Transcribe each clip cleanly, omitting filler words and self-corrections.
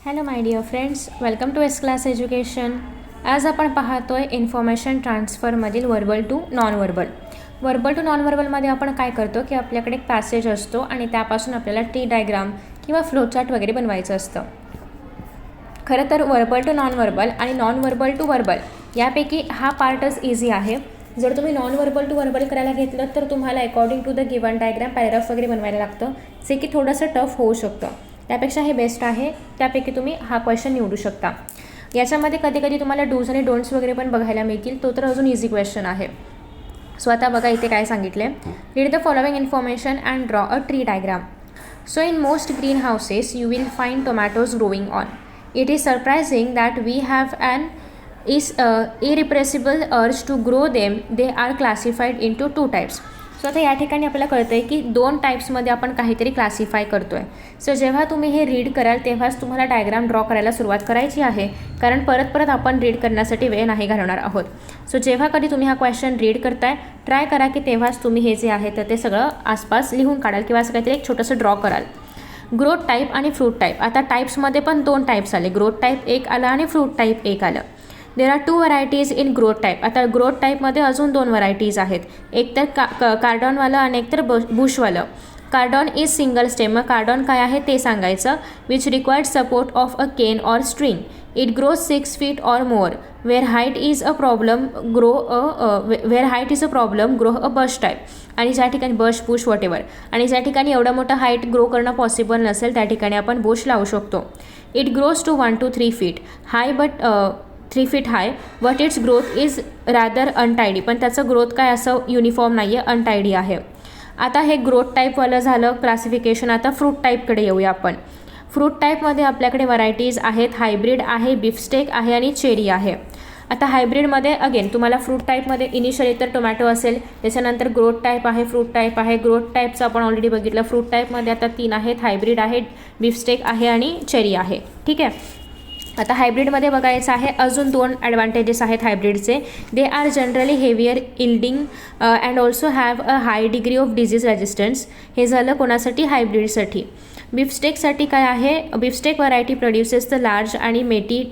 Hello my dear friends, welcome to S class education. आज आपण पाहतो आहे इन्फॉर्मेशन ट्रान्सफरमधील verbal to non verbal. Verbal to non वर्बलमध्ये आपण काय करतो की आपल्याकडे एक पॅसेज असतो आणि त्यापासून आपल्याला ट्री डायग्राम किंवा फ्लोचार्ट वगैरे बनवायचं असतं. खरं तर वर्बल टू नॉन वर्बल आणि नॉन वर्बल टू वर्बल यापैकी हा पार्टच इझी आहे. जर तुम्ही नॉन वर्बल टू वर्बल करायला घेतलं तर तुम्हाला according to the given diagram paragraph वगैरे बनवायला लागतं, जे की थोडंसं टफ होऊ शकतं. त्यापेक्षा हे बेस्ट आहे. त्यापैकी तुम्ही हा क्वेश्चन निवडू शकता. याच्यामध्ये कधी कधी तुम्हाला डूज आणि डोंट्स वगैरे पण बघायला मिळतील. तो तर अजून इझी क्वेश्चन आहे. सो आता बघा इथे काय सांगितले. Read the following information and draw a tree diagram. So in most green houses you will find tomatoes growing on. It is surprising that we have an irrepressible urge to grow them. They are classified into two types. So आता या ठिकाणी आपल्याला कळतं आहे की दोन टाईप्समध्ये आपण काहीतरी क्लासिफाय करतो आहे. सो जेव्हा तुम्ही हे रीड कराल तेव्हाच तुम्हाला डायग्राम ड्रॉ करायला सुरुवात करायची आहे, कारण परत परत आपण रीड करण्यासाठी वेळ नाही घालवणार आहोत. सो जेव्हा कधी तुम्ही हा क्वेश्चन रीड करताय ट्राय करा की तेव्हाच तुम्ही हे जे आहे तर ते सगळं आसपास लिहून काढाल किंवा असं काहीतरी एक छोटंसं ड्रॉ कराल. ग्रोथ टाईप आणि फ्रूट टाईप. आता टाईप्समध्ये पण दोन टाईप्स आले. ग्रोथ टाईप एक आलं आणि फ्रूट टाईप एक आलं. There are two varieties in growth type. आता ग्रोथ टाईपमध्ये अजून दोन व्हरायटीज आहेत. एक तर कार्डॉनवालं आणि एक तर बुशवालं. Cordon is single stem. मग कार्डॉन काय आहे ते सांगायचं. Which required support of a cane or string. It grows 6 feet or more. Where height is a problem, grow a bush type. आणि ज्या ठिकाणी बश बुश वॉटेवर आणि ज्या ठिकाणी एवढं मोठं हाईट ग्रो करणं पॉसिबल नसेल त्या ठिकाणी आपण बुश लावू शकतो. It grows to 1 to 3 feet high but 3 feet high but its growth is rather untidy. पण त्याचं ग्रोथ काय असं युनिफॉर्म नाही आहे, अनटायडी आहे. आता हे ग्रोथ टाईपवालं झालं क्लासिफिकेशन. आता फ्रूट टाईपकडे येऊया आपण. फ्रूट टाईपमध्ये आपल्याकडे व्हरायटीज आहेत. हायब्रिड आहे, बिफस्टेक आहे आणि चेरी आहे. आता हायब्रिडमध्ये अगेन तुम्हाला फ्रूट टाईपमध्ये इनिशियली तर टोमॅटो असेल, त्याच्यानंतर ग्रोथ टाईप आहे, फ्रूट टाईप आहे. ग्रोथ टाईपचं आपण ऑलरेडी बघितलं. फ्रूट टाईपमध्ये आता 3 आहेत. हायब्रिड आहे, बिफस्टेक आहे आणि चेरी आहे. ठीक आहे. आता हायब्रिडमध्ये बघायचं आहे अजून 2 ॲडव्हान्टेजेस आहेत हायब्रिडचे. They are generally heavier yielding and also have a high degree of disease resistance. हे झालं कोणासाठी? हायब्रिडसाठी. बिफस्टेकसाठी काय आहे? Beefsteak variety produces the large आणि meaty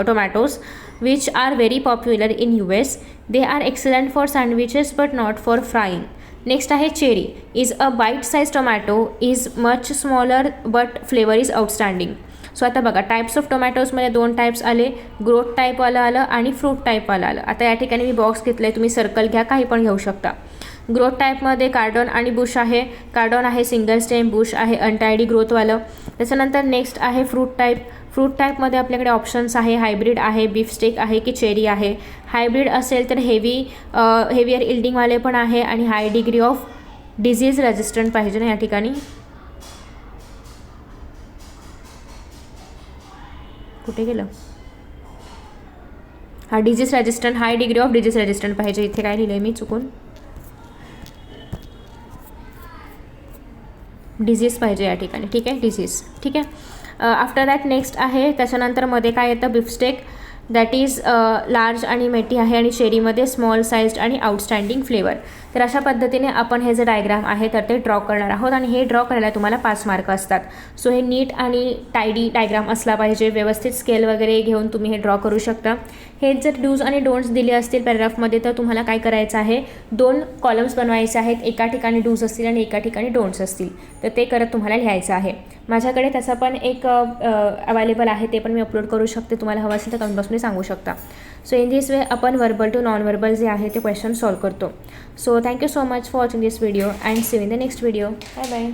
tomatoes which are very popular in US. They are excellent for sandwiches but not for frying. Next आहे cherry. Is a bite size tomato is much smaller but flavour is outstanding. So आता बघा types of टोमॅटोजमध्ये 2 types आले. Growth टाईपवालं आलं आणि fruit टाईपवालं आलं. आता या ठिकाणी मी बॉक्स घेतलं आहे, तुम्ही सर्कल घ्या, काही पण घेऊ शकता. ग्रोथ टाईपमध्ये कार्डॉन आणि बुश आहे. कार्डॉन आहे सिंगल स्टेम, बुश आहे अनटायडी ग्रोथवालं. त्याच्यानंतर नेक्स्ट आहे फ्रूट टाईप. फ्रूट टाईपमध्ये आपल्याकडे ऑप्शन्स आहे. हायब्रिड आहे, बिफस्टेक आहे की चेरी आहे. हायब्रिड असेल तर हेवियर इल्डिंगवाले पण आहे आणि हाय डिग्री ऑफ डिझीज रेजिस्टंट पाहिजे ना या ठिकाणी. कुठे गेलं? हा disease resistant, high degree of disease resistant पाहिजे. इथे काय लिहिलं आहे मी चुकून? डिझीज पाहिजे या ठिकाणी. ठीक आहे, डिझीज. ठीक आहे. आफ्टर दॅट नेक्स्ट आहे त्याच्यानंतर मध्ये काय येतं? बिफस्टेक दॅट इज लार्ज आणि मेटी आहे आणि चेरीमध्ये स्मॉल साईज्ड आणि आउटस्टँडिंग फ्लेवर. तर अशा पद्धतीने आपण हे जे डायग्राम आहे तर ते ड्रॉ करणार आहोत आणि हे ड्रॉ करायला तुम्हाला 5 मार्क असतात. सो हे नीट आणि टायडी डायग्राम असला पाहिजे. व्यवस्थित स्केल वगैरे घेऊन तुम्ही हे ड्रॉ करू शकता. हे जर डूज आणि डोंट्स दिले असतील पॅराग्राफमध्ये तर तुम्हाला काय करायचं आहे? 2 कॉलम्स बनवायचे आहेत. एका ठिकाणी डूज असतील आणि एका ठिकाणी डोंट्स असतील. तर ते करत तुम्हाला लिहायचं आहे. माझ्याकडे त्याचा पण एक अवेलेबल आहे, ते पण मी अपलोड करू शकते. तुम्हाला हवं असेल तर कमेंट बॉक्समध्ये सांगू शकता. सो इन दिस वे आपण वर्बल टू नॉन वर्बल जे आहे ते क्वेश्चन सॉल्व करतो. So thank you so much for watching this video and see you in the next video. Bye bye.